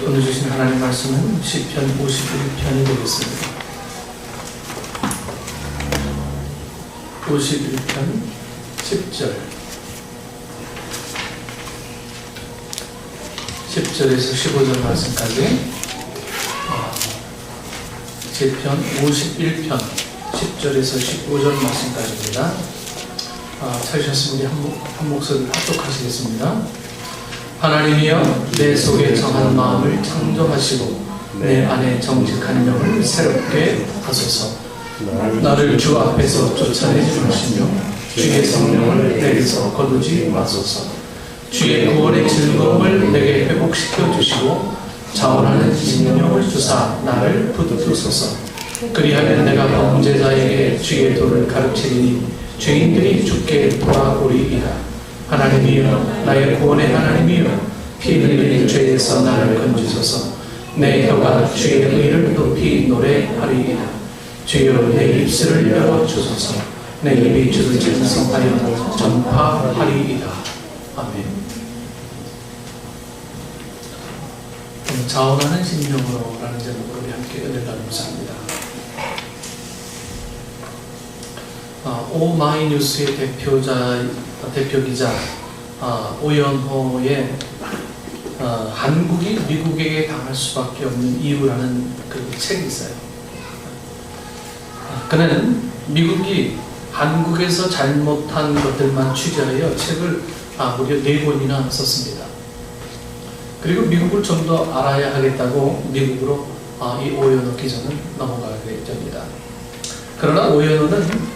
오늘 주신 하나님 말씀은 시편 51편이 되겠습니다. 51편 10절에서 15절 말씀까지 시편 51편 10절에서 15절 말씀까지입니다. 찾으셨으면 우리 한 목소리를 합독하시겠습니다. 하나님이여 내 속에 정한 마음을 창조하시고 내 안에 정직한 영을 새롭게 하소서. 나를 주 앞에서 쫓아내지 마시며 주의 성령을 내게서 거두지 마소서. 주의 구원의 즐거움을 내게 회복시켜 주시고 자원하는 심령을 주사 나를 붙드소서. 그리하면 내가 범죄자에게 주의 도를 가르치리니 죄인들이 주께 돌아오리이다. 하나님이여 나의 구원의 하나님이여 피 흘린 죄에서 나를 건지소서. 내 혀가 주의 의를 높이 노래하리이다. 주여 내 입술을 열어주소서. 내 입이 주를 찬송하여 전파하리이다. 아멘. 자원하는 심령으로 라는 제목으로 우리 함께 은혜가 감사합니다. 오마이뉴스의 대표기자 오연호의 한국이 미국에게 당할 수밖에 없는 이유라는 그 책이 있어요. 그는 미국이 한국에서 잘못한 것들만 취재하여 책을 무려 4권이나 썼습니다. 그리고 미국을 좀 더 알아야 하겠다고 미국으로 이 오연호 기자는 넘어가게 됩니다. 그러나 오연호는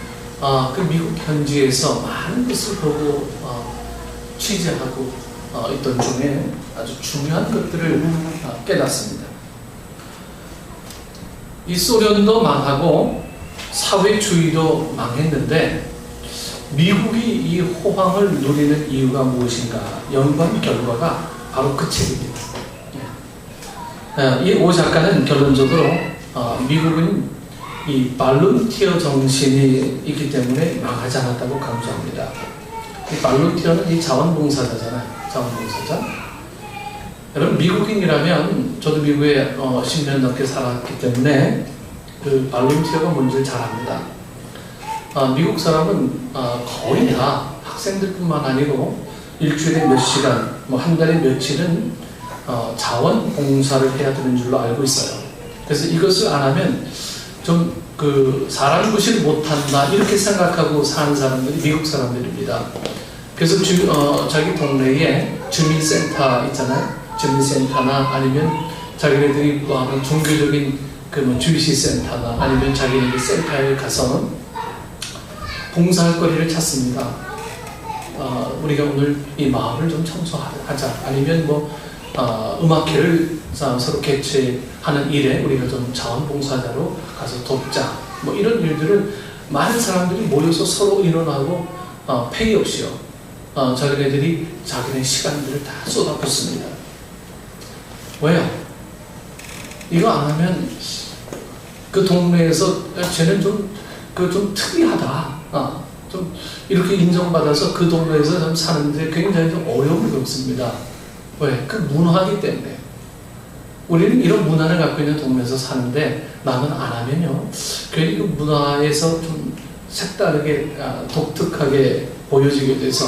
그 미국 현지에서 많은 것을 보고 취재하고 있던 중에 아주 중요한 것들을 깨닫습니다. 이 소련도 망하고 사회주의도 망했는데 미국이 이 호황을 누리는 이유가 무엇인가 연구한 결과가 바로 그 책입니다. 이 오 작가는 결론적으로 미국은 이 발룬티어 정신이 있기 때문에 망하지 않았다고 강조합니다. 이 발룬티어는 이 자원봉사자잖아요. 자원봉사자. 여러분 미국인이라면 저도 미국에 10년 넘게 살았기 때문에 그 발룬티어가 뭔지를 잘 압니다. 미국 사람은 거의 다 학생들뿐만 아니고 일주일에 몇 시간, 한 달에 며칠은 자원봉사를 해야 되는 줄로 알고 있어요. 그래서 이것을 안 하면 좀 사람 구실 못한다 이렇게 생각하고 사는 사람들이 미국 사람들입니다. 그래서 자기 동네에 주민센터 있잖아요. 주민센터나 아니면 자기네들이 하는 종교적인 주이시 센터나 아니면 자기네들 센터에 가서 봉사할 거리를 찾습니다. 우리가 오늘 이 마을을 좀 청소하자 아니면 음악회를 서로 개최하는 일에 우리가 좀 자원봉사자로 가서 돕자 이런 일들을 많은 사람들이 모여서 서로 의논하고 페이 없이요 자기네들이 자기네 시간들을 다 쏟아붓습니다. 왜요? 이거 안 하면 그 동네에서 쟤는 좀 특이하다 좀 이렇게 인정받아서 그 동네에서 좀 사는데 굉장히 좀 어려움을 겪습니다. 왜? 그 문화이기 때문에. 우리는 이런 문화를 갖고 있는 동네에서 사는데 나는 안 하면요 괜히 그 문화에서 좀 색다르게 독특하게 보여지게 돼서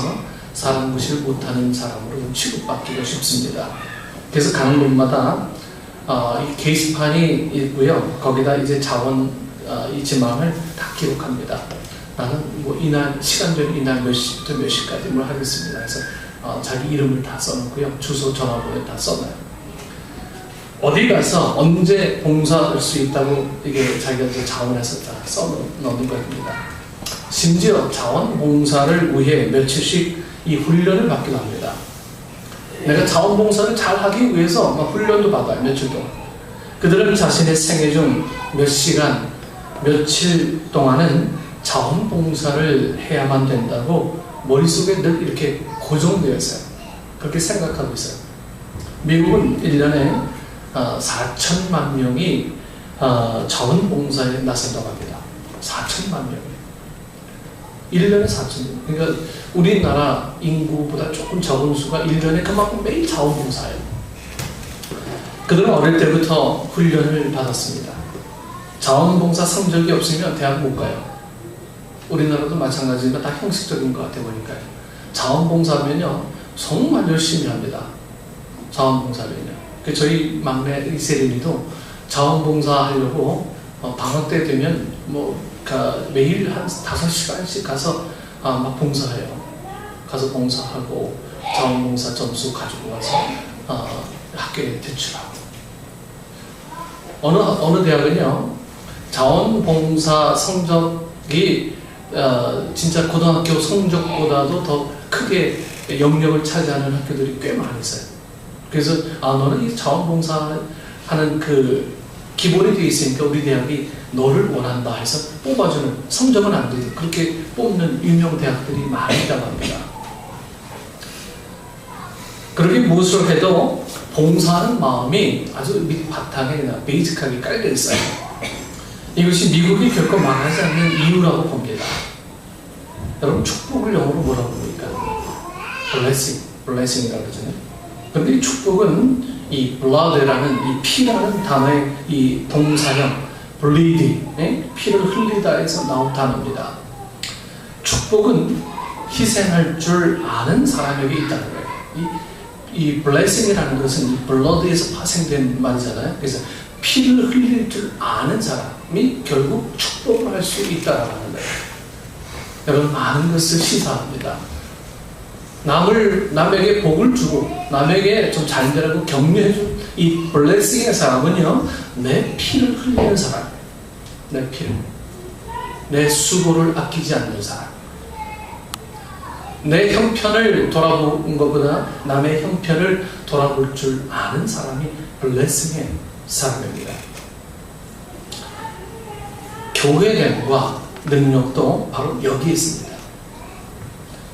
사람 무시를 못하는 사람으로 좀 취급받기가 쉽습니다. 그래서 가는 곳마다 이 게시판이 있고요. 거기다 이제 자원 이 지망을 다 기록합니다. 나는 이날 시간대로 이날 몇 시부터 몇 시까지 하겠습니다. 그래서 자기 이름을 다 써놓고요. 주소, 전화번호 다 써놔요. 어디 가서 언제 봉사할 수 있다고 이게 자기가 이제 자원해서 다 써놓는 겁니다. 심지어 자원봉사를 위해 며칠씩 이 훈련을 받기도 합니다. 내가 자원봉사를 잘 하기 위해서 훈련도 받아요. 며칠 동안. 그들은 자신의 생애 중 몇 시간, 며칠 동안은 자원봉사를 해야만 된다고 머릿속에 늘 이렇게 고정되어 있어요. 그렇게 생각하고 있어요. 미국은 1년에 4천만 명이 자원봉사에 나선다고 합니다. 4천만 명이. 1년에 4천 명. 그러니까 우리나라 인구보다 조금 적은 수가 1년에 그만큼 매일 자원봉사해요. 그들은 어릴 때부터 훈련을 받았습니다. 자원봉사 성적이 없으면 대학 못 가요. 우리나라도 마찬가지지만 다 형식적인 것 같아 보니까요. 자원봉사면요 정말 열심히 합니다. 자원봉사면요. 저희 막내 이세린이도 자원봉사 하려고 방학 때 되면 매일 한 5시간씩 가서 막 봉사해요. 가서 봉사하고 자원봉사 점수 가지고 와서 학교에 제출하고. 어느 대학은요 자원봉사 성적이 진짜 고등학교 성적보다도 더 크게 영역을 차지하는 학교들이 꽤 많이 있어요. 그래서 너는 이 자원봉사 하는 그 기본이 되어 있으니까 우리 대학이 너를 원한다 해서 뽑아주는, 성적은 안 돼도 그렇게 뽑는 유명 대학들이 많이 있다고 합니다. 그렇게 무엇을 해도 봉사하는 마음이 아주 밑바탕에 베이직하게 깔려 있어요. 이것이 미국이 결코 망하지 않는 이유라고 봅니다. 여러분 축복을 영어로 뭐라고 부릅니까? blessing이라고 그러잖아요. 그런데 이 축복은 이 blood라는 이 피라는 단어의 이 동사형 bleed, 피를 흘리다에서 나온 단어입니다. 축복은 희생할 줄 아는 사람에게 있다는 거예요. 이 blessing이라는 것은 이 blood에서 파생된 말이잖아요. 그래서 피를 흘릴 줄 아는 사람이 결국 축복을 할 수 있다라는 거예요. 여러분 많은 것을 시사합니다. 남에게 복을 주고 남에게 좀 잘 되라고 격려해준 이 블레싱의 사람은요 내 피를 흘리는 사람, 내 피를, 내 수고를 아끼지 않는 사람, 내 형편을 돌아본 것보다 남의 형편을 돌아볼 줄 아는 사람이 블레싱의 사람입니다. 교회됨과 능력도 바로 여기에 있습니다.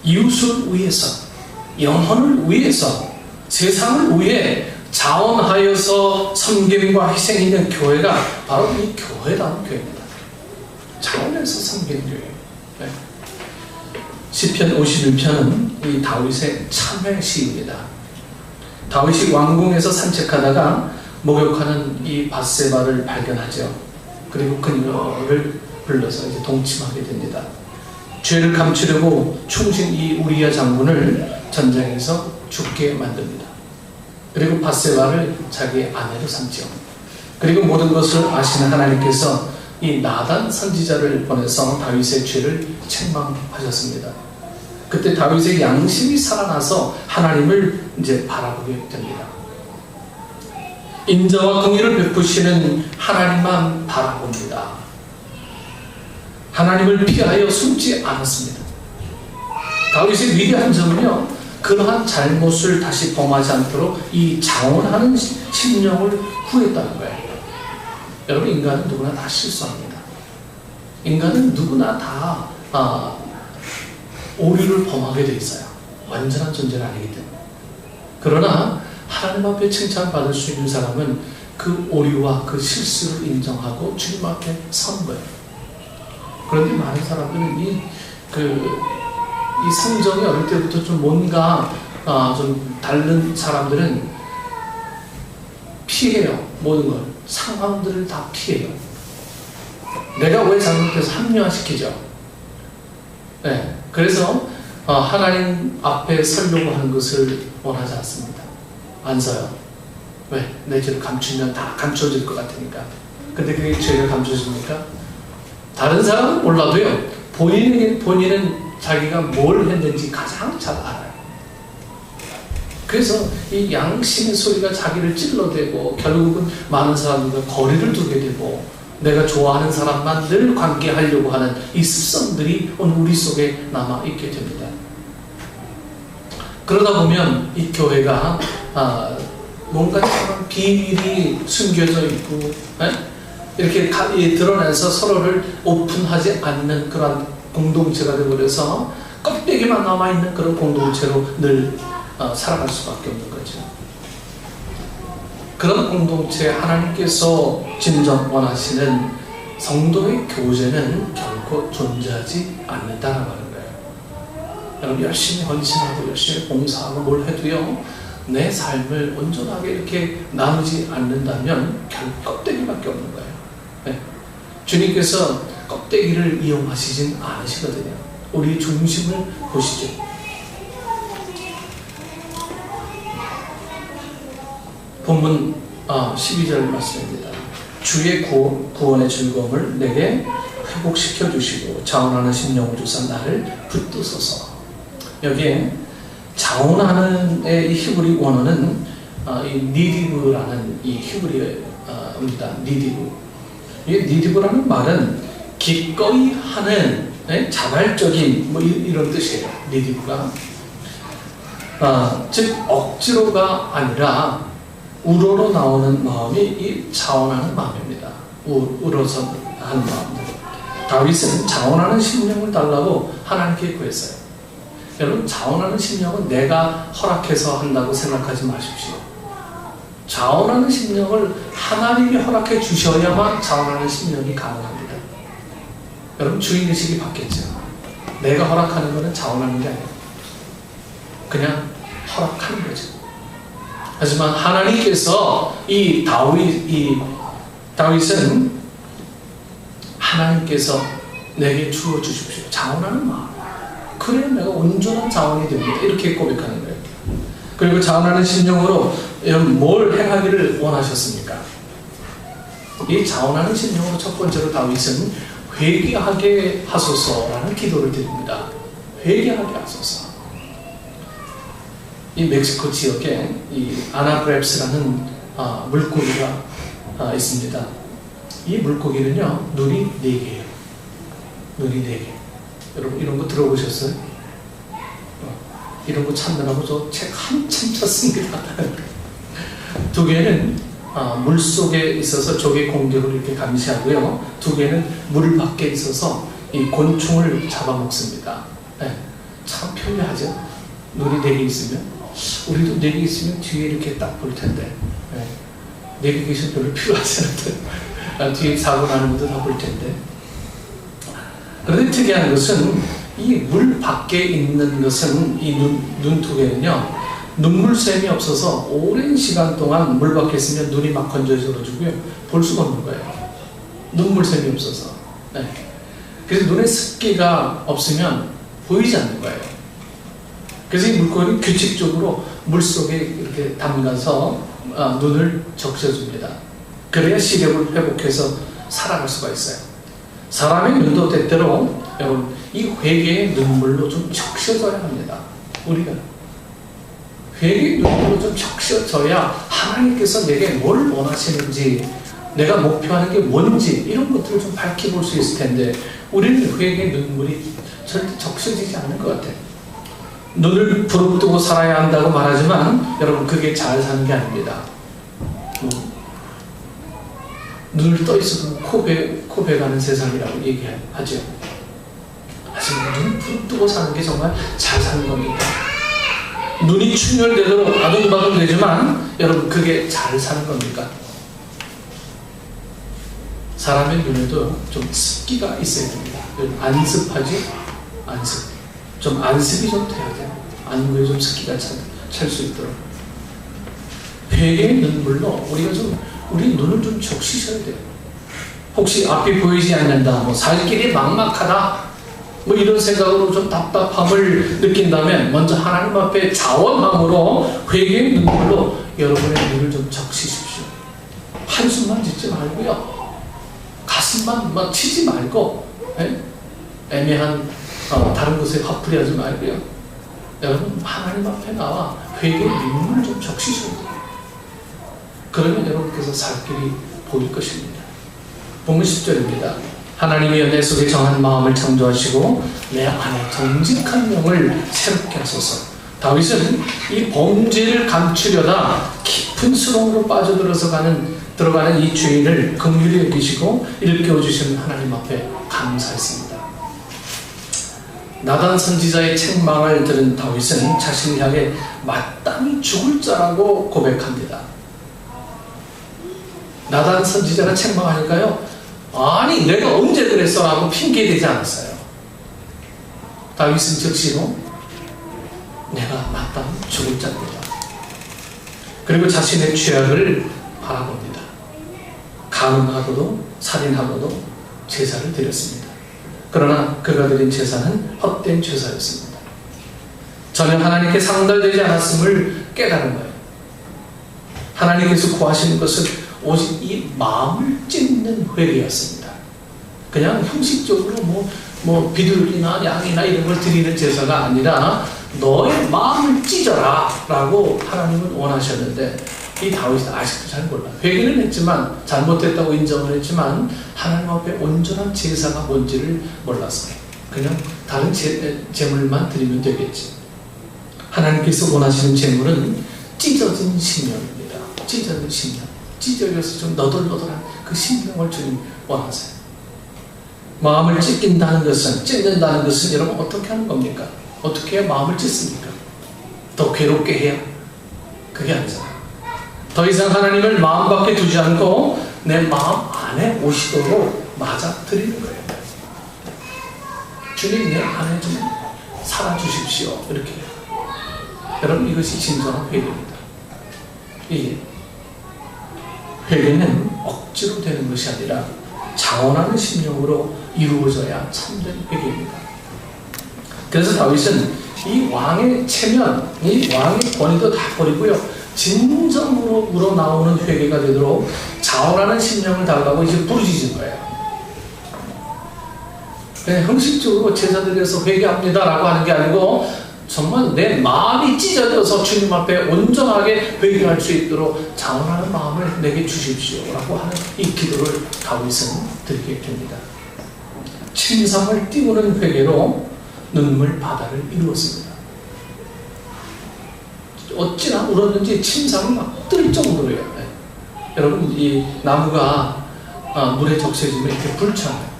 이웃을 위해서, 영혼을 위해서, 세상을 위해 자원하여서 섬김과 희생이 있는 교회가 바로 이 교회다운 교회입니다. 자원해서 섬기는 교회. 네. 시편 51편은 이 다윗의 참회 시입니다. 다윗이 왕궁에서 산책하다가 목욕하는 이 밧세바를 발견하죠. 그리고 그녀를 불러서 이제 동침하게 됩니다. 죄를 감추려고 충신 이 우리야 장군을 전쟁에서 죽게 만듭니다. 그리고 밧세바를 자기의 아내로 삼지요. 그리고 모든 것을 아시는 하나님께서 이 나단 선지자를 보내서 다윗의 죄를 책망하셨습니다. 그때 다윗의 양심이 살아나서 하나님을 이제 바라보게 됩니다. 인자와 공의를 베푸시는 하나님만 바라봅니다. 하나님을 피하여 숨지 않았습니다. 다윗의 위대한 점은요 그러한 잘못을 다시 범하지 않도록 이 자원하는 심령을 구했다는 거예요. 여러분 인간은 누구나 다 실수합니다. 인간은 누구나 다 오류를 범하게 돼 있어요. 완전한 존재는 아니기 때문에. 그러나 하나님 앞에 칭찬받을 수 있는 사람은 그 오류와 그 실수를 인정하고 주님 앞에 선 거예요. 그런데 많은 사람들은 이 성정이 어릴 때부터 좀 뭔가 좀 다른 사람들은 피해요. 모든 걸. 상황들을 다 피해요. 내가 왜 잘못해서 합리화시키죠. 네. 그래서 하나님 앞에 서려고 하는 것을 원하지 않습니다. 안 서요. 왜? 내 죄를 감추면 다 감춰질 것 같으니까. 근데 그게 죄를 감춰집니까? 다른 사람은 몰라도요 본인은 자기가 뭘 했는지 가장 잘 알아요. 그래서 이 양심의 소리가 자기를 찔러대고 결국은 많은 사람들과 거리를 두게 되고 내가 좋아하는 사람만 늘 관계하려고 하는 이 습성들이 오늘 우리 속에 남아있게 됩니다. 그러다 보면 이 교회가 뭔가 참 비밀이 숨겨져 있고 이렇게 드러내서 서로를 오픈하지 않는 그런 공동체가 되어버려서 껍데기만 남아있는 그런 공동체로 늘 살아갈 수밖에 없는 거죠. 그런 공동체 하나님께서 진정 원하시는 성도의 교제는 결코 존재하지 않는다는 거예요. 여러분 열심히 헌신하고 열심히 봉사하고 뭘 해도요 내 삶을 온전하게 이렇게 나누지 않는다면 결국 껍데기밖에 없는 거예요. 네. 주님께서 껍데기를 이용하시진 않으시거든요. 우리 중심을 보시죠. 본문 12절 말씀입니다. 주의 구원의 즐거움을 내게 회복시켜 주시고 자원하는 심령을 주사 나를 붙드소서. 여기에 자원하는의 이 히브리 원어는 이 니디브라는 이 히브리어입니다. 니디브. 이 니디브라는 말은 기꺼이 하는 자발적인 뭐 이런 뜻이에요. 니디브가 즉 억지로가 아니라 우러러 나오는 마음이 이 자원하는 마음입니다. 우러서 하는 마음들. 다윗은 자원하는 심령을 달라고 하나님께 구했어요. 여러분, 자원하는 심령은 내가 허락해서 한다고 생각하지 마십시오. 자원하는 심령을 하나님이 허락해 주셔야만 자원하는 심령이 가능합니다. 여러분, 주인의식이 바뀌었죠. 내가 허락하는 것은 자원하는 게 아니에요. 그냥 허락하는 거죠. 하지만 하나님께서 이 다윗은 하나님께서 내게 주어 주십시오. 자원하는 마음. 그래야 내가 온전한 자원이 됩니다. 이렇게 고백하는 거예요. 그리고 자원하는 심령으로 여러분 뭘 행하기를 원하셨습니까? 이 자원하는 심령으로 첫 번째로 다윗은 회개하게 하소서라는 기도를 드립니다. 회개하게 하소서. 이 멕시코 지역에 이 아나브랩스라는 물고기가 있습니다. 이 물고기는요, 눈이 4개예요. 눈이 4개. 여러분, 이런 거 들어보셨어요? 이런 거 찾느라고 저 책 한참 쳤습니다. 2개는 물 속에 있어서 적의 공격을 이렇게 감시하고요. 2개는 물 밖에 있어서 이 곤충을 잡아먹습니다. 네, 참 편리하죠? 눈이 4개 있으면. 우리도 4개 있으면 뒤에 이렇게 딱 볼 텐데. 네, 4개 계신 별로 필요하지 않은데. 뒤에 사고 나는 것도 다 볼 텐데. 그런데 특이한 것은 이 물 밖에 있는 것은 이 눈 2개는요, 눈물샘이 없어서 오랜 시간 동안 물 밖에 있으면 눈이 막 건조해져가지고요, 볼 수가 없는 거예요. 눈물샘이 없어서. 네. 그래서 눈에 습기가 없으면 보이지 않는 거예요. 그래서 이 물고기는 규칙적으로 물 속에 이렇게 담가서 눈을 적셔줍니다. 그래야 시력을 회복해서 살아갈 수가 있어요. 사람의 눈도 때때로 여러분 이 회개의 눈물로 좀 적셔져야 합니다. 우리가 회개의 눈물로 좀 적셔져야 하나님께서 내게 뭘 원하시는지, 내가 목표하는 게 뭔지 이런 것들을 좀 밝혀볼 수 있을 텐데 우리는 회개의 눈물이 절대 적셔지지 않을 것 같아요. 눈을 부릅뜨고 살아야 한다고 말하지만 여러분 그게 잘 사는 게 아닙니다. 눈을 떠 있어도 코베 가는 세상이라고 얘기하죠. 하지만 눈을 부릅뜨고 사는 게 정말 잘 사는 겁니다. 눈이 충혈되도록 아둥바둥 되지만 여러분 그게 잘 사는 겁니까? 사람의 눈에도 좀 습기가 있어야 됩니다. 안습하지? 안습. 좀 안습이 좀 돼야 돼요. 안구에 좀 습기가 찰 수 있도록. 회개의 눈물로 우리 눈을 좀 적시셔야 돼요. 혹시 앞이 보이지 않는다, 뭐 살 길이 막막하다, 뭐 이런 생각으로 좀 답답함을 느낀다면 먼저 하나님 앞에 자원함으로 회개의 눈물로 여러분의 눈을 좀 적시십시오. 한숨만 짓지 말고요. 가슴만 막 치지 말고, 애매한 다른 곳에 화풀이하지 말고요. 여러분 하나님 앞에 나와 회개의 눈물을 좀 적시셔야 돼요. 그러면 여러분께서 살 길이 보일 것입니다. 본문 10절입니다. 하나님이 내 속에 정한 마음을 창조하시고 내 안에 정직한 영을 새롭게 하소서. 다윗은 이 범죄를 감추려다 깊은 수렁으로 들어가는 이 죄인을 긍휼히 여기시고 일깨워 주시는 하나님 앞에 감사했습니다. 나단 선지자의 책망을 들은 다윗은 자신을 향해 마땅히 죽을 자라고 고백합니다. 나단 선지자가 책망하니까요, 아니 내가 언제 그랬어? 라고 핑계대지 않았어요. 다윗은 즉시로 내가 마땅히 죽을 자입니다. 그리고 자신의 죄악을 바라봅니다. 가늠하고도 살인하고도 제사를 드렸습니다. 그러나 그가 드린 제사는 헛된 제사였습니다. 전혀 하나님께 상달되지 않았음을 깨달은 거예요. 하나님께서 구하시는 것은 오직 이 마음을 찢는 회개였습니다. 그냥 형식적으로 뭐 비둘기나 양이나 이런 걸 드리는 제사가 아니라 너의 마음을 찢어라 라고 하나님은 원하셨는데, 이 다윗은 아직도 잘 몰라. 회개는 했지만, 잘못했다고 인정을 했지만 하나님 앞에 온전한 제사가 뭔지를 몰라서 그냥 다른 제물만 드리면 되겠지. 하나님께서 원하시는 제물은 찢어진 심령입니다. 찢어진 심령, 찢어져서 좀 너덜너덜한 그 심령을 주님 원하세요. 마음을 찢는다는 것은 여러분 어떻게 하는 겁니까? 어떻게 해야 마음을 찢습니까? 더 괴롭게 해야? 그게 아니잖아요. 더 이상 하나님을 마음 밖에 두지 않고 내 마음 안에 오시도록 맞아 드리는 거예요. 주님, 내 안에 좀 살아주십시오. 이렇게. 여러분, 이것이 진정한 회개입니다. 이게 회개는 억지로 되는 것이 아니라 자원하는 심령으로 이루어져야 참된 회개입니다. 그래서 다윗은 이 왕의 체면, 이 왕의 권위도 다 버리고요, 진정으로 우러나오는 회개가 되도록 자원하는 심령을 달라고 이제 부르짖은 거예요. 그냥 형식적으로 제사 드려서 회개합니다 라고 하는 게 아니고, 정말 내 마음이 찢어져서 주님 앞에 온전하게 회개할 수 있도록 자원하는 마음을 내게 주십시오 라고 하는 이 기도를 다윗은 드리게 됩니다. 침상을 띄우는 회개로 눈물 바다를 이루었습니다. 어찌나 울었는지 침상이 막 뜰 정도예요. 네. 여러분, 이 나무가 물에 적셔지면 이렇게 불잖아요.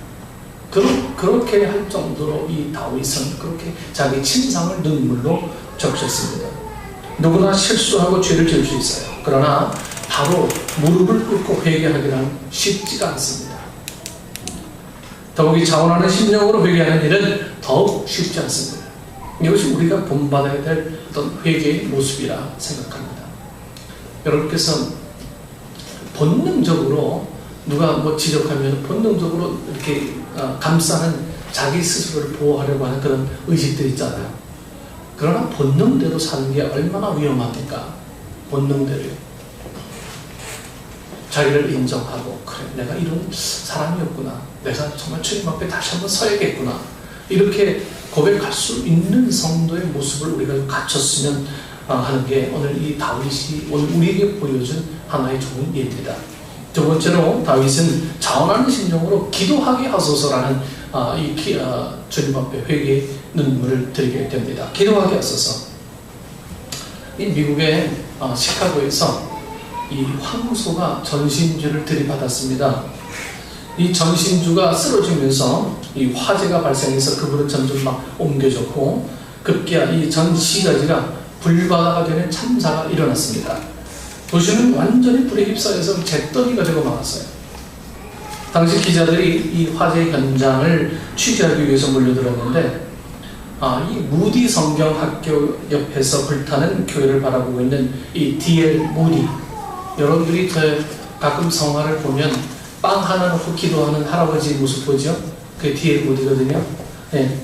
그렇게 할 정도로 이 다윗은 그렇게 자기 침상을 눈물로 적셨습니다. 누구나 실수하고 죄를 지을 수 있어요. 그러나 바로 무릎을 꿇고 회개하기란 쉽지가 않습니다. 더욱이 자원하는 심령으로 회개하는 일은 더욱 쉽지 않습니다. 이것이 우리가 본받아야 될 어떤 회개의 모습이라 생각합니다. 여러분께서 본능적으로 누가 지적하면 본능적으로 이렇게 감싸는 자기 스스로를 보호하려고 하는 그런 의식들이 있잖아요. 그러나 본능대로 사는 게 얼마나 위험합니까? 본능대로요. 자기를 인정하고, 그래, 내가 이런 사람이었구나, 내가 정말 주님 앞에 다시 한번 서야겠구나, 이렇게 고백할 수 있는 성도의 모습을 우리가 갖췄으면 하는 게 오늘 이 다윗이 오늘 우리에게 보여준 하나의 좋은 예입니다. 두 번째로 다윗은 자원하는 심령으로 기도하게 하소서라는 주님 앞에 회개의 눈물을 드리게 됩니다. 기도하게 하소서. 이 미국의 시카고에서 이 황소가 전신주를 들이받았습니다. 이 전신주가 쓰러지면서 이 화재가 발생해서 그물은 점점 막 옮겨졌고, 급기야 이 전시가지가 불바다가 되는 참사가 일어났습니다. 도시는 완전히 불에 휩싸여서 잿더미가 되고 말았어요. 당시 기자들이 이 화재 현장을 취재하기 위해서 몰려들었는데, 이 무디 성경학교 옆에서 불타는 교회를 바라보고 있는 이 D.L. 무디, 여러분들이 가끔 성화를 보면 빵 하나 놓고 기도하는 할아버지 모습 보죠? 그게 D.L. 무디거든요. 네.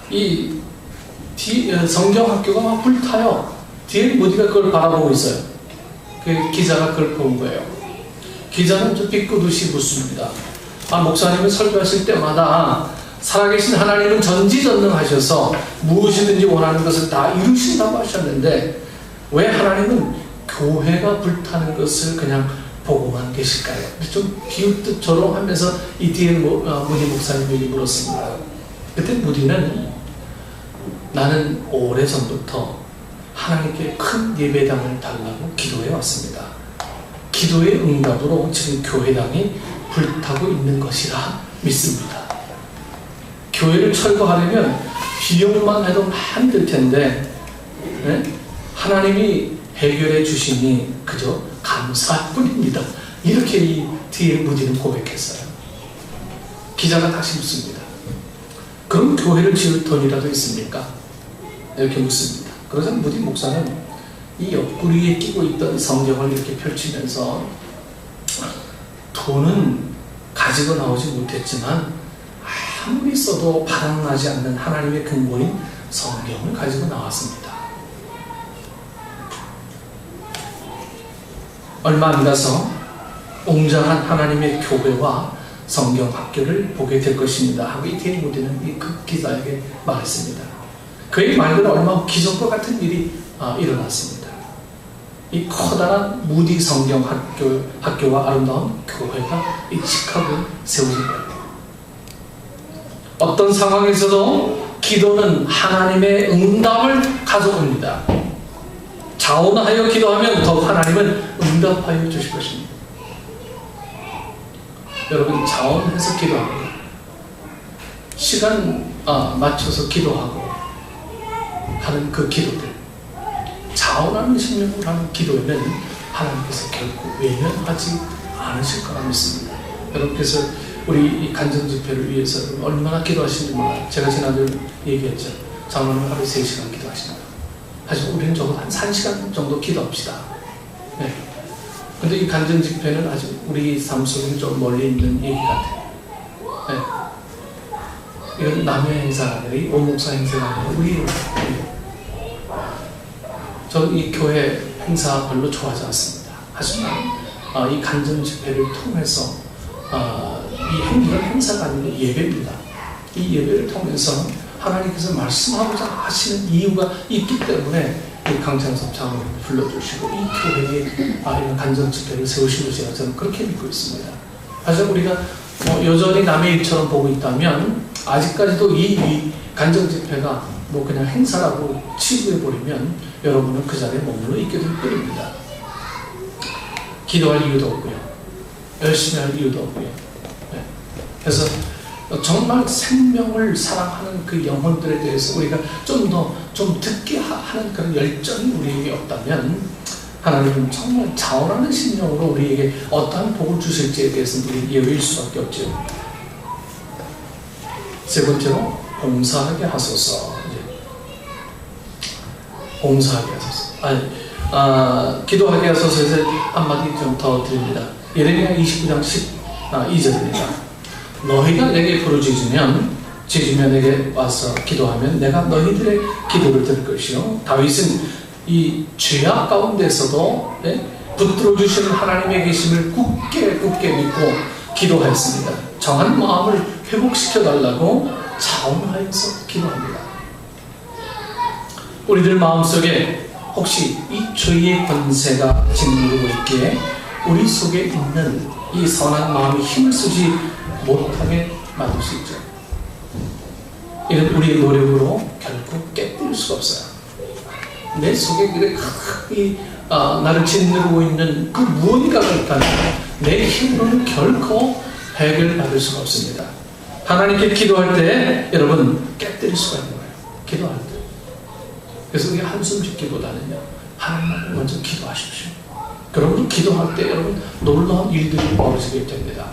이 성경학교가 막 불타요. D.L. 무디가 그걸 바라보고 있어요. 그 기자가 그걸 본 거예요. 기자는 좀 비꼬듯이 묻습니다. 목사님은 설교하실 때마다 살아계신 하나님은 전지전능하셔서 무엇이든지 원하는 것을 다 이루신다고 하셨는데, 왜 하나님은 교회가 불타는 것을 그냥 보고만 계실까요? 좀 비웃듯 조롱하면서 이 뒤에 무디 목사님에게 물었습니다. 그때 무디는, 나는 오래전부터 하나님께 큰 예배당을 달라고 기도해 왔습니다. 기도의 응답으로 지금 교회당이 불타고 있는 것이라 믿습니다. 교회를 철거하려면 비용만 해도 많이 들 텐데, 네? 하나님이 해결해 주시니 그저 감사할 뿐입니다. 이렇게 이 D.L. 무디는 고백했어요. 기자가 다시 묻습니다. 그럼 교회를 지을 돈이라도 있습니까? 이렇게 묻습니다. 그러자 무디 목사는 이 옆구리에 끼고 있던 성경을 이렇게 펼치면서 돈은 가지고 나오지 못했지만 아무리 써도 바닥나지 않는 하나님의 근본인 성경을 가지고 나왔습니다. 얼마 안 가서 웅장한 하나님의 교회와 성경 학교를 보게 될 것입니다 하고 이 디모데는 이 그 기자에게 말했습니다. 그의 말대로 얼마 기적과 같은 일이 일어났습니다. 이 커다란 무디 성경 학교와 아름다운 교회가 이 시카고에 세워집니다. 어떤 상황에서도 기도는 하나님의 응답을 가져옵니다. 자원하여 기도하면 더욱 하나님은 응답하여 주실 것입니다. 여러분, 자원해서 기도합니다. 시간 맞춰서 기도하고 하는 그 기도들, 자원하는 심령으로 하는 기도에는 하나님께서 결코 외면하지 않으실 거라 믿습니다. 여러분께서 우리 이 간증 집회를 위해서 얼마나 기도하시는지 몰라요. 제가 지난주에 얘기했죠. 장로는 하루에 3시간 기도하신다. 하지만 우리는 적어도 한 1시간 정도 기도합시다. 네. 근데 이 간증 집회는 아직 우리 삶 속에는 좀 멀리 있는 얘기 같아요. 네. 이건 남의 행사가 아니라 이 오목사 행사가 아니라 우리 저는 이 교회 행사 별로 좋아하지 않습니다. 하지만 이 간증 집회를 통해서 이 행사가 아니라 예배입니다. 이 예배를 통해서 하나님께서 말씀하고자 하시는 이유가 있기 때문에 이 강창섭 장로를 불러주시고 이 교회에 이런 간증 집회를 세우신 것이라 저는 그렇게 믿고 있습니다. 하지만 우리가 여전히 남의 일처럼 보고 있다면 아직까지도 이 간증 집회가 그냥 행사라고 치부해버리면 여러분은 그 자리에 머물러 있게 될 뿐입니다. 기도할 이유도 없고요. 열심히 할 이유도 없고요. 네. 그래서 정말 생명을 사랑하는 그 영혼들에 대해서 우리가 좀 듣게 하는 그런 열정이 우리에게 없다면 하나님은 정말 자원하는 심령으로 우리에게 어떠한 복을 주실지에 대해서는 우리 예외일 수밖에 없죠. 세 번째로 봉사하게 하소서. 봉사하게 하소서. 기도하게 하소서에서 한마디 좀 더 드립니다. 예레미야 29장 12절입니다. 너희가 내게 부르짖으면 내게 와서 기도하면 내가 너희들의 기도를 들을 것이요. 다윗은 이 죄악 가운데서도 붙들어 주시는 하나님의 계심을 굳게 믿고 기도하였습니다. 정한 마음을 회복시켜 달라고 자원하여서 기도합니다. 우리들 마음속에 혹시 이 죄의 권세가 짓누르고 있기에 우리 속에 있는 이 선한 마음이 힘을 쓰지 못하게 만들 수 있죠. 이런 우리의 노력으로 결코 깨뜨릴 수가 없어요. 내 속에 나를 짓누르고 있는 그 무언가가 있다면 내 힘으로는 결코 해결받을 수가 없습니다. 하나님께 기도할 때 여러분 깨뜨릴 수가 있는 거예요. 기도할 때. 그래서 우리가 한숨 짓기보다는요, 하나님을 먼저 기도하십시오. 그러면 기도할 때 여러분 놀라운 일들이 벌어지게 됩니다.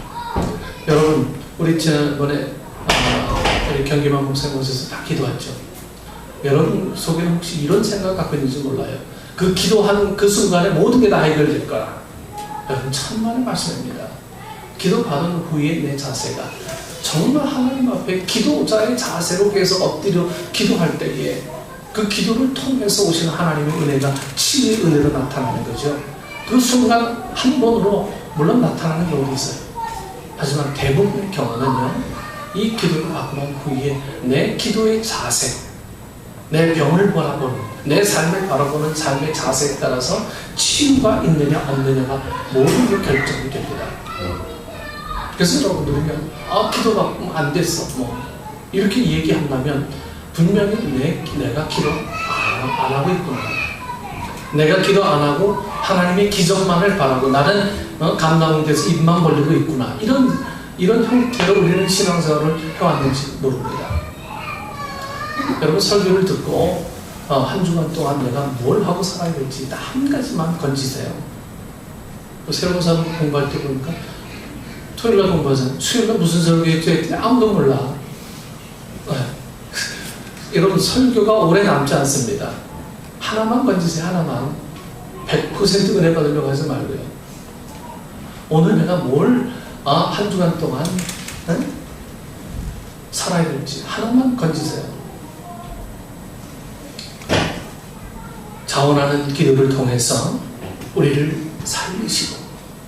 여러분, 우리 지난번에 우리 경기만 목사님 오셔서 다 기도했죠. 여러분 속에는 혹시 이런 생각 갖고 있는지 몰라요. 그 기도하는 그 순간에 모든 게 다 해결될 거라. 여러분 천만의 말씀입니다. 기도 받은 후에 내 자세가 정말 하나님 앞에 기도자의 자세로 계속 엎드려 기도할 때에 그 기도를 통해서 오시는 하나님의 은혜가 치유의 은혜로 나타나는 거죠. 그 순간 한 번으로 물론 나타나는 경우도 있어요. 하지만 대부분의 경우는요, 이 기도를 받고 난 후에 내 기도의 자세, 내 병을 바라보는, 내 삶을 바라보는 삶의 자세에 따라서 치유가 있느냐 없느냐가 모든 게 결정이 됩니다. 그래서 여러분들은요, 기도가 안 됐어, 이렇게 얘기한다면 분명히 내가 기도 안 하고 있구나. 내가 기도 안 하고 하나님의 기적만을 바라고 나는 감당돼서 입만 벌리고 있구나. 이런 형태로 우리는 신앙생활을 해왔는지 모릅니다. 여러분 설교를 듣고 한 주간 동안 내가 뭘 하고 살아야 될지 딱 한 가지만 건지세요. 새로운 사람 공부할 때 보니까 토요일날 공부하잖아요. 수요일날 무슨 설교했죠? 했더니 아무도 몰라. 여러분 설교가 오래 남지 않습니다. 하나만 건지세요. 하나만. 100% 은혜 받으려고 하지 말고요. 오늘 내가 뭘 한 주간 동안 살아야 될지 하나만 건지세요. 자원하는 기도를 통해서 우리를 살리시고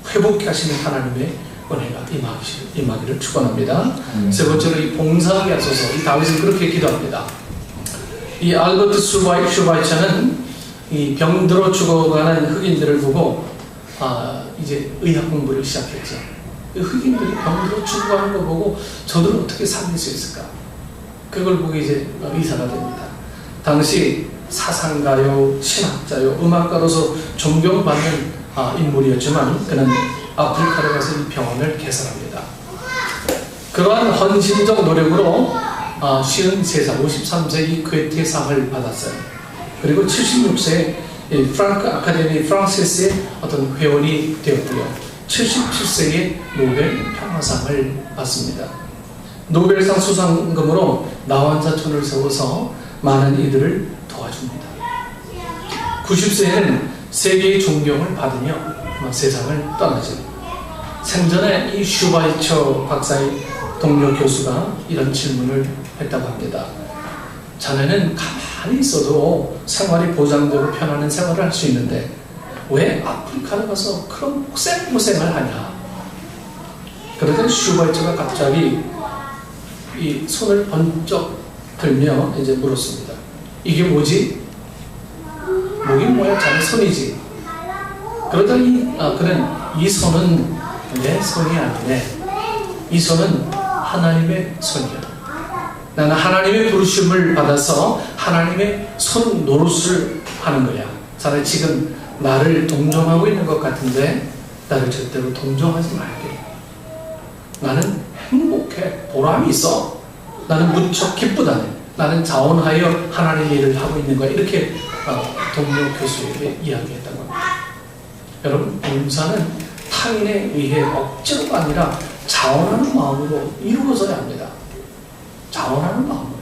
회복케 하시는 하나님의 은혜가 임하기를 축원합니다. 세 번째로 이 봉사하게 하소서. 이 다윗은 그렇게 기도합니다. 이 알버트 슈바이처는 이 병들어 죽어가는 흑인들을 보고 이제 의학 공부를 시작했죠. 흑인들이 병들어 죽어가는 거 보고 저들은 어떻게 살릴 수 있을까? 그걸 보고 이제 의사가 됩니다. 당시 사상가요, 신학자요, 음악가로서 존경받는 인물이었지만 그는 아프리카로 가서 이 병원을 개설합니다. 그러한 헌신적 노력으로 53살, 53세 이 괴테상을 받았어요. 그리고 76세에 프랑크 아카데미 프랑세스의 어떤 회원이 되었고요. 77세에 노벨 평화상을 받습니다. 노벨상 수상금으로 나환자촌을 세워서 많은 이들을 도와줍니다. 90세에는 세계의 존경을 받으며 세상을 떠나죠. 생전에 이 슈바이처 박사의 동료 교수가 이런 질문을 했다고 합니다. 자네는 가만히 있어도 생활이 보장되고 편안한 생활을 할 수 있는데 왜 아프리카에 가서 그런 고생을 하냐? 그러더니 슈바이처가 갑자기 이 손을 번쩍 들며 이제 물었습니다. 이게 뭐지? 뭐긴 뭐야? 자네 손이지. 그러더니 그는 이 손은 내 손이 아니네. 이 손은 하나님의 손이야. 나는 하나님의 부르심을 받아서 하나님의 손 노릇을 하는 거야. 자네 지금 나를 동정하고 있는 것 같은데 나를 절대로 동정하지 말게. 나는 행복해. 보람이 있어. 나는 무척 기쁘다네. 나는 자원하여 하나님의 일을 하고 있는 거야. 이렇게 동료 교수에게 이야기했다고 합니다. 여러분, 봉사는 타인에 의해 억지로가 아니라 자원하는 마음으로 이루어져야 합니다. 자원하는 마음으로.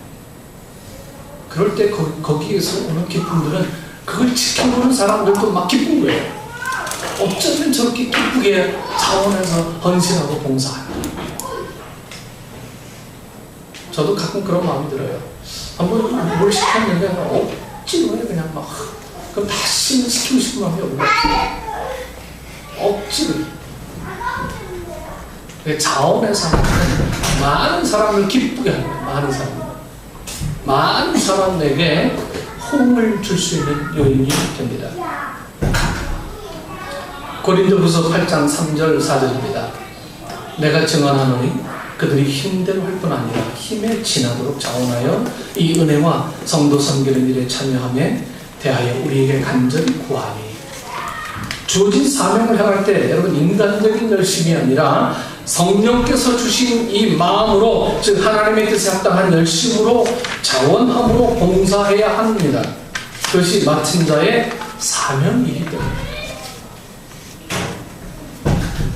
그럴 때 거기에서 오는 기쁨들은 그걸 지켜보는 사람들도 막 기쁜 거예요. 어쩌면 저렇게 기쁘게 자원해서 헌신하고 봉사해요. 저도 가끔 그런 마음이 들어요. 한번 뭘 시켰는데 억지로 해 그냥 막 그럼 다시는 시키고 싶은 마음이 없는 거예요. 억지로. 자원해서 많은 사람을 기쁘게 하는 거예요. 많은 사람에게 호응을 줄 수 있는 요인이 됩니다. 고린도후서 8장 3절 4절입니다. 내가 증언하노니 그들이 힘대로 할 뿐 아니라 힘에 지나도록 자원하여 이 은혜와 성도 섬기는 일에 참여함에 대하여 우리에게 간절히 구하니. 주어진 사명을 향할 때 여러분 인간적인 열심이 아니라 성령께서 주신 이 마음으로, 즉 하나님의 뜻에 합당한 열심으로 자원함으로 봉사해야 합니다. 그것이 맡은 자의 사명이기 때문에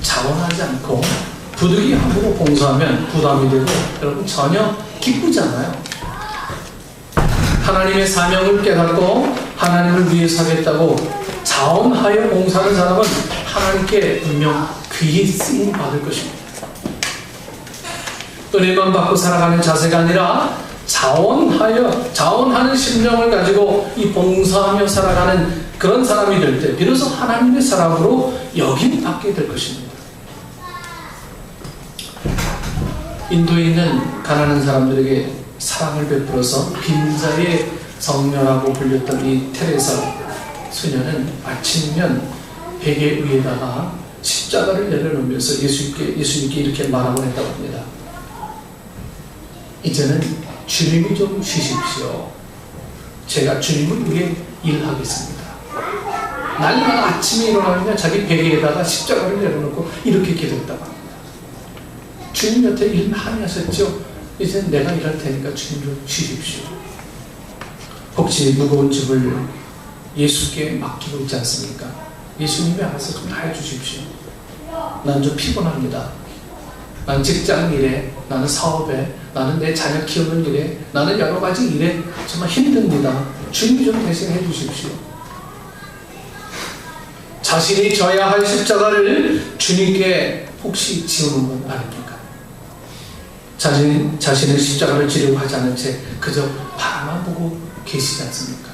자원하지 않고 부득이함으로 봉사하면 부담이 되고 여러분 전혀 기쁘지 않아요. 하나님의 사명을 깨닫고 하나님을 위해서 하겠다고 자원하여 봉사하는 사람은 하나님께 분명 귀히 쓰임 받을 것입니다. 은혜만 받고 살아가는 자세가 아니라 자원하는 심령을 가지고 이 봉사하며 살아가는 그런 사람이 될 때 비로소 하나님의 사람으로 여김 받게 될 것입니다. 인도에 있는 가난한 사람들에게 사랑을 베풀어서 빈자의 성녀라고 불렸던 이 테레사 수녀는 아침이면 베개 위에다가 십자가를 내려놓으면서 예수님께 이렇게 말하곤 했다고 합니다. 이제는 주님이 좀 쉬십시오. 제가 주님을 위해 일하겠습니다. 날마다 아침에 일어나면 자기 베개에다가 십자가를 내려놓고 이렇게 기도했다고 합니다. 주님 여태 일 많이 하셨죠? 이제 내가 일할 테니까 주님 좀 쉬십시오. 혹시 무거운 짐을 예수께 맡기고 있지 않습니까? 예수님이 알아서 좀 다 해주십시오. 난 좀 피곤합니다. 난 직장 일에, 나는 사업에, 나는 내 자녀 키우는 일에, 나는 여러 가지 일에 정말 힘듭니다. 주님이 좀 대신 해주십시오. 자신이 져야 할 십자가를 주님께 혹시 지우는 건 아닙니까? 자신의 십자가를 지려고 하지 않은 채 그저 바라만 보고 계시지 않습니까?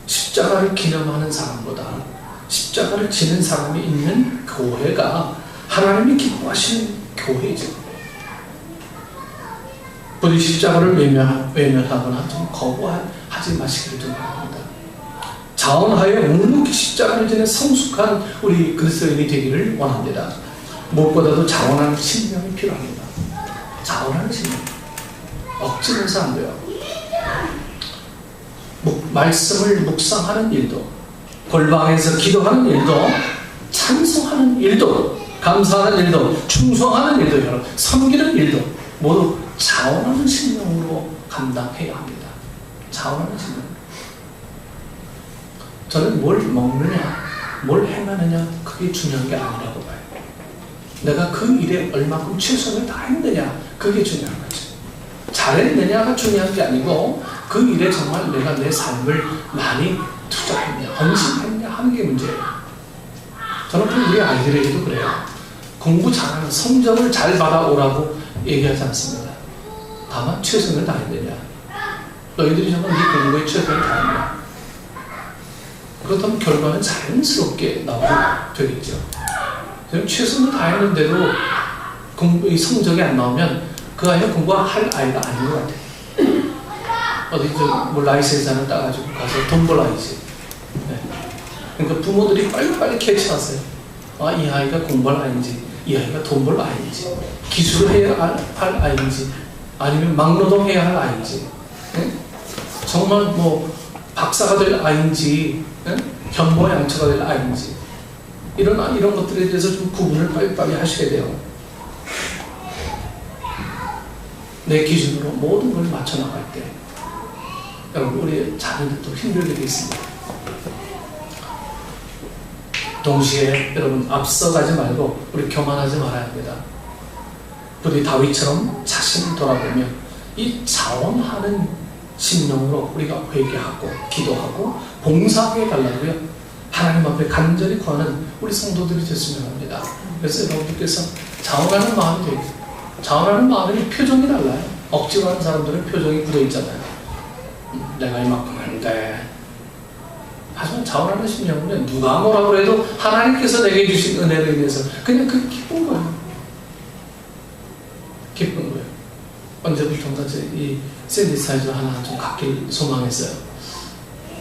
십자가를 기념하는 사람보다 십자가를 지는 사람이 있는 교회가 하나님이 기뻐하시는 교회이죠. 부디 십자가를 외면하거나 좀 거부하지 마시기를 좀 바랍니다. 자원하여 묵묵히 십자가를 지는 성숙한 우리 그리스도인이 되기를 원합니다. 무엇보다도 자원하는 신명이 필요합니다. 자원하는 신명. 억지로서 안 돼요. 말씀을 묵상하는 일도, 골방에서 기도하는 일도, 찬송하는 일도, 감사하는 일도, 충성하는 일도, 여러분, 섬기는 일도 모두 자원하는 신명으로 감당해야 합니다. 자원하는 신명. 저는 뭘 먹느냐, 뭘 행하느냐, 그게 중요한 게 아니라고 봐요. 내가 그 일에 얼마큼 최선을 다했느냐, 그게 중요한 거죠. 잘했느냐가 중요한 게 아니고 그 일에 정말 내가 내 삶을 많이 투자했냐, 헌신했냐 하는 게 문제예요. 저는 우리 아이들에게도 그래요. 공부 잘하는, 성적을 잘 받아오라고 얘기하지 않습니다. 다만 최선을 다했느냐. 너희들이 정말 네 공부에 최선을 다했냐. 그렇다면 결과는 자연스럽게 나오게 되겠죠. 최선을 다했는데도 공부의 성적이 안 나오면 그 아이는 공부할 아이가 아닌 것 같아요. 어디 뭐 라이센스를 따가지고 가서 돈 벌 아이지. 네. 그러니까 부모들이 빨리빨리 캐치하세요. 아, 이 아이가 공부할 아이인지, 이 아이가 돈 벌 아이인지, 기술을 해야 할 아이인지, 아니면 막노동해야 할 아이인지, 네? 정말 뭐 박사가 될 아이인지, 네? 현모양처가 될 아이인지, 이런 것들에 대해서 좀 구분을 빨리빨리 하셔야 돼요. 내 기준으로 모든 걸 맞춰 나갈 때 여러분 우리 자녀들도 힘들게 되겠습니다. 동시에 여러분 앞서가지 말고 우리 교만하지 말아야 합니다. 우리 다윗처럼 자신을 돌아보며 이 자원하는 심령으로 우리가 회개하고 기도하고 봉사해 달라고요. 하나님 앞에 간절히 구하는 우리 성도들이 됐으면 합니다. 그래서 여러분께서 자원하는 마음이 되겠습니다. 자원하는 마음이 표정이 달라요. 억지로 하는 사람들은 표정이 굳어있잖아요. 내가 이만큼 하는데. 하지만 자원하는 심령은 누가 뭐라 그래도 하나님께서 내게 주신 은혜를 인해서 그냥 그 기쁜 거예요. 기쁜 거예요. 언제부턴가 이 샌디사이즈 하나 좀 갖길 소망했어요.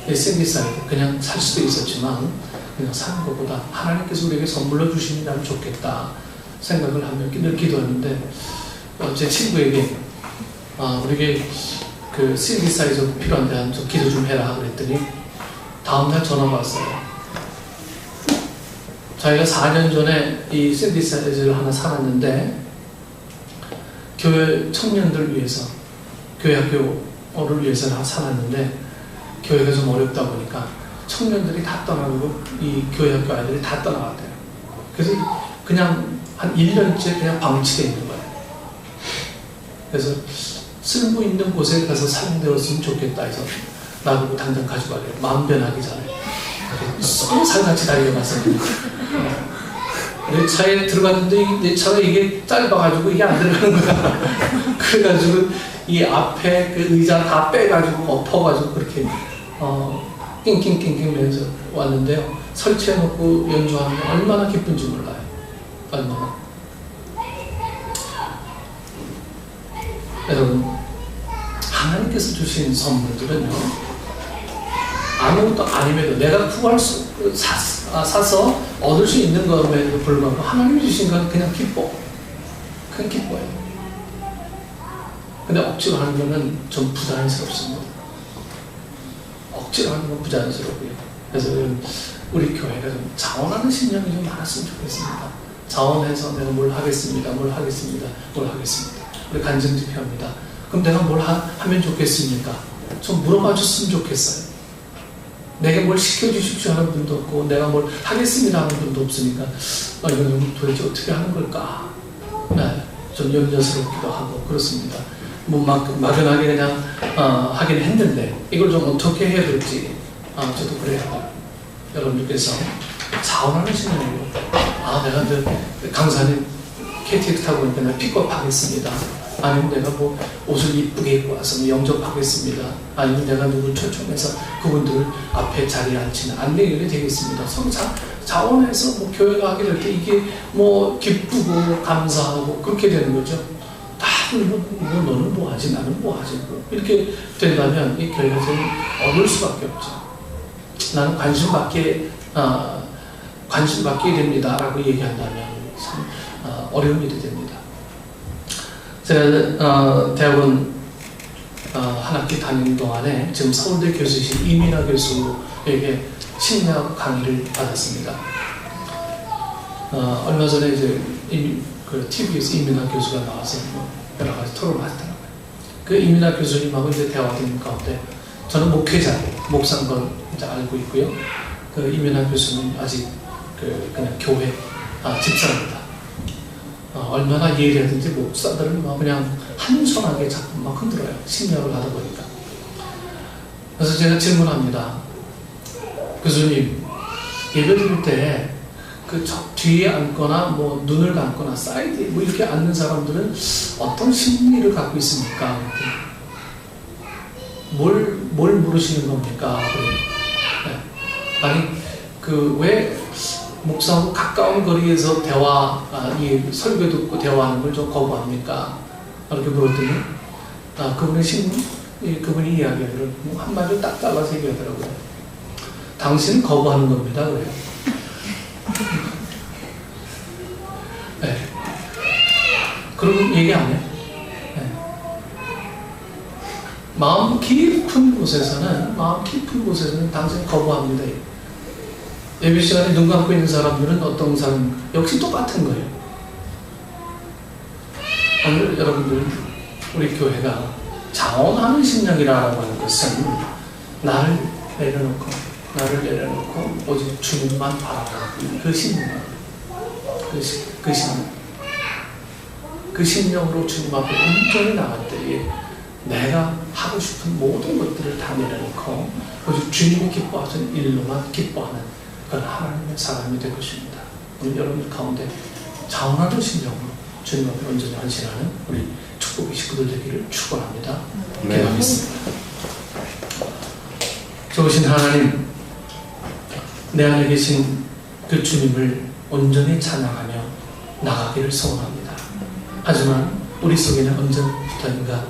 이 샌디사이즈 그냥 살 수도 있었지만 그냥 사는 것보다 하나님께서 우리에게 선물로 주시면 좋겠다 생각을 하며 늘 기도했는데 제 친구에게 우리에게 그 샌디사이즈 필요한데 한 좀 기도 좀 해라 그랬더니 다음날 전화가 왔어요. 자기가 4년 전에 이 샌디사이즈를 하나 사놨는데 교회 청년들 위해서 교회 학교를 위해서 하나 사놨는데 교회가 좀 어렵다 보니까 청년들이 다 떠나고 이 교회 학교 아이들이 다 떠나갔대요. 그래서 그냥 한 1년째 그냥 방치되어 있는 거예요. 그래서 쓸모 있는 곳에 가서 사용되었으면 좋겠다 해서 나보고 당장 가져가래요. 마음 변하기 전에. 쏙 살같이 달려가서 내 차에 들어갔는데 내 차가 이게 짧아가지고 이게 안 들어가는 거야. 그래가지고 이 앞에 그 의자 다 빼가지고 엎어가지고 그렇게 낑낑낑낑 면서 왔는데요. 설치해놓고 연주하면 얼마나 기쁜지 몰라요. 얼마나. 여러분 하나님께서 주신 선물들은요 아무것도 아님에도 내가 사서 얻을 수 있는 것에도 불구하고 하나님이 주신 건 그냥 기뻐. 그냥 기뻐요. 근데 억지로 하는 거는 좀 부자연스럽습니다. 억지로 하는 건 부자연스럽고요. 그래서 우리 교회가 좀 자원하는 신령이 좀 많았으면 좋겠습니다. 자원해서 내가 뭘 하겠습니다. 뭘 하겠습니다. 뭘 하겠습니다. 우리 간증 집회합니다. 그럼 내가 뭘 하면 좋겠습니까? 좀 물어봐 줬으면 좋겠어요. 내게 뭘 시켜주십시오 하는 분도 없고 내가 뭘 하겠습니다 하는 분도 없으니까 이건 도대체 어떻게 하는 걸까? 네, 좀 염려스럽기도 하고 그렇습니다. 뭐 막연하게 그냥 하긴 했는데 이걸 좀 어떻게 해야 될지 저도 그래야 돼요. 여러분들께서 자원하는 신앙이에요. 아, 내가 강산에 KTX 타고 오니까 내가 픽업하겠습니다. 아니면 내가 뭐 옷을 이쁘게 입고 와서 뭐 영접하겠습니다. 아니면 내가 누굴 초청해서 그분들을 앞에 자리에 앉히는 안내인이 되겠습니다. 서로 자원해서 뭐 교회가 하게 될 때 이게 뭐 기쁘고 감사하고 그렇게 되는 거죠. 너는 뭐 하지, 나는 뭐 하지, 뭐 이렇게 된다면 이 교회가 좀 어려울 수밖에 없죠. 나는 관심받게 됩니다라고 얘기한다면 참 어려운 일이 됩니다. 제가 대학원 한 학기 다니는 동안에 지금 서울대 교수이신 이민아 교수에게 심리학 강의를 받았습니다. 얼마 전에 이제 그 TV에서 이민아 교수가 나와서 여러 가지 토론을 하더라고요. 그 이민아 교수님하고 이제 대화하는 가운데 저는 목회자예요. 목사인 걸 이제 알고 있고요. 그 이민아 교수는 아직 그냥 교회 집사입니다. 얼마나 예리하든지 목사들은 막 그냥 한손하게 자꾸 막 흔들어요. 심리학을 하다 보니까. 그래서 제가 질문합니다. 교수님, 예배 드릴 때 그 뒤에 앉거나 뭐 눈을 감거나 사이드에 뭐 이렇게 앉는 사람들은 어떤 심리를 갖고 있습니까? 뭘 물으시는 겁니까? 네. 아니 왜 목사하고 가까운 거리에서 이 설교 듣고 대화하는 걸 좀 거부합니까? 이렇게 물었더니 그분의 그분이 이야기를 한마디로 딱 잘라서 얘기하더라고요. 당신은 거부하는 겁니다. 그래요. 네. 그럼 얘기 안 해. 네. 마음 깊은 곳에서는 당신 거부합니다. 예배 시간에 눈 감고 있는 사람들은 어떤 사람 역시 똑같은 거예요. 오늘 여러분들 우리 교회가 자원하는 신령이라고 하는 것은 나를 내려놓고 오직 주님만 바라보는 그 신령, 그 신령으로 주님 앞에 온전히 나갈 때에 내가 하고 싶은 모든 것들을 다 내려놓고 오직 주님이 기뻐하시는 일로만 기뻐하는 그런 하나님의 사람이 될 것입니다. 오늘 여러분들 가운데 자원하는 신령으로 주님 앞에 온전히 헌신하는 우리 축복의 식구들 되기를 축원합니다. 기도하겠습니다. 좋으신 하나님, 내 안에 계신 그 주님을 온전히 찬양하며 나가기를 소원합니다. 하지만 우리 속에는 언제부터인가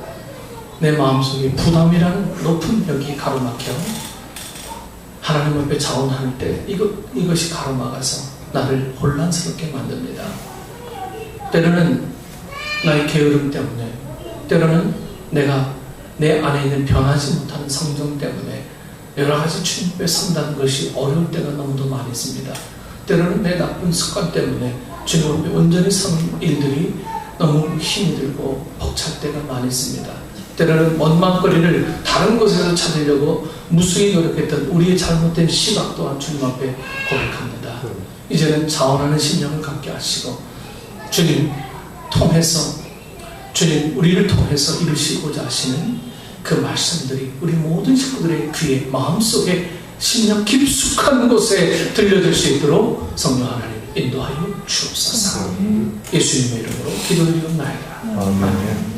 내 마음속에 부담이라는 높은 벽이 가로막혀 하나님 앞에 자원할 때 이것이 가로막아서 나를 혼란스럽게 만듭니다. 때로는 나의 게으름 때문에, 때로는 내가 내 안에 있는 변하지 못하는 성정 때문에 여러 가지 주님 앞에 선다는 것이 어려울 때가 너무도 많이 있습니다. 때로는 내 나쁜 습관 때문에 주님 앞에 온전히 서는 일들이 너무 힘이 들고 벅찰 때가 많이 있습니다. 때로는 원망거리를 다른 곳에서 찾으려고 무수히 노력했던 우리의 잘못된 시각 또한 주님 앞에 고백합니다. 이제는 자원하는 심령을 갖게 하시고 주님 통해서, 주님 우리를 통해서 이루시고자 하시는 그 말씀들이 우리 모든 식구들의 귀에, 마음속에, 심령 깊숙한 곳에 들려질 수 있도록 성령 하나님 인도하여 주옵소서. 예수님의 이름으로 기도드리옵나이다. 아멘.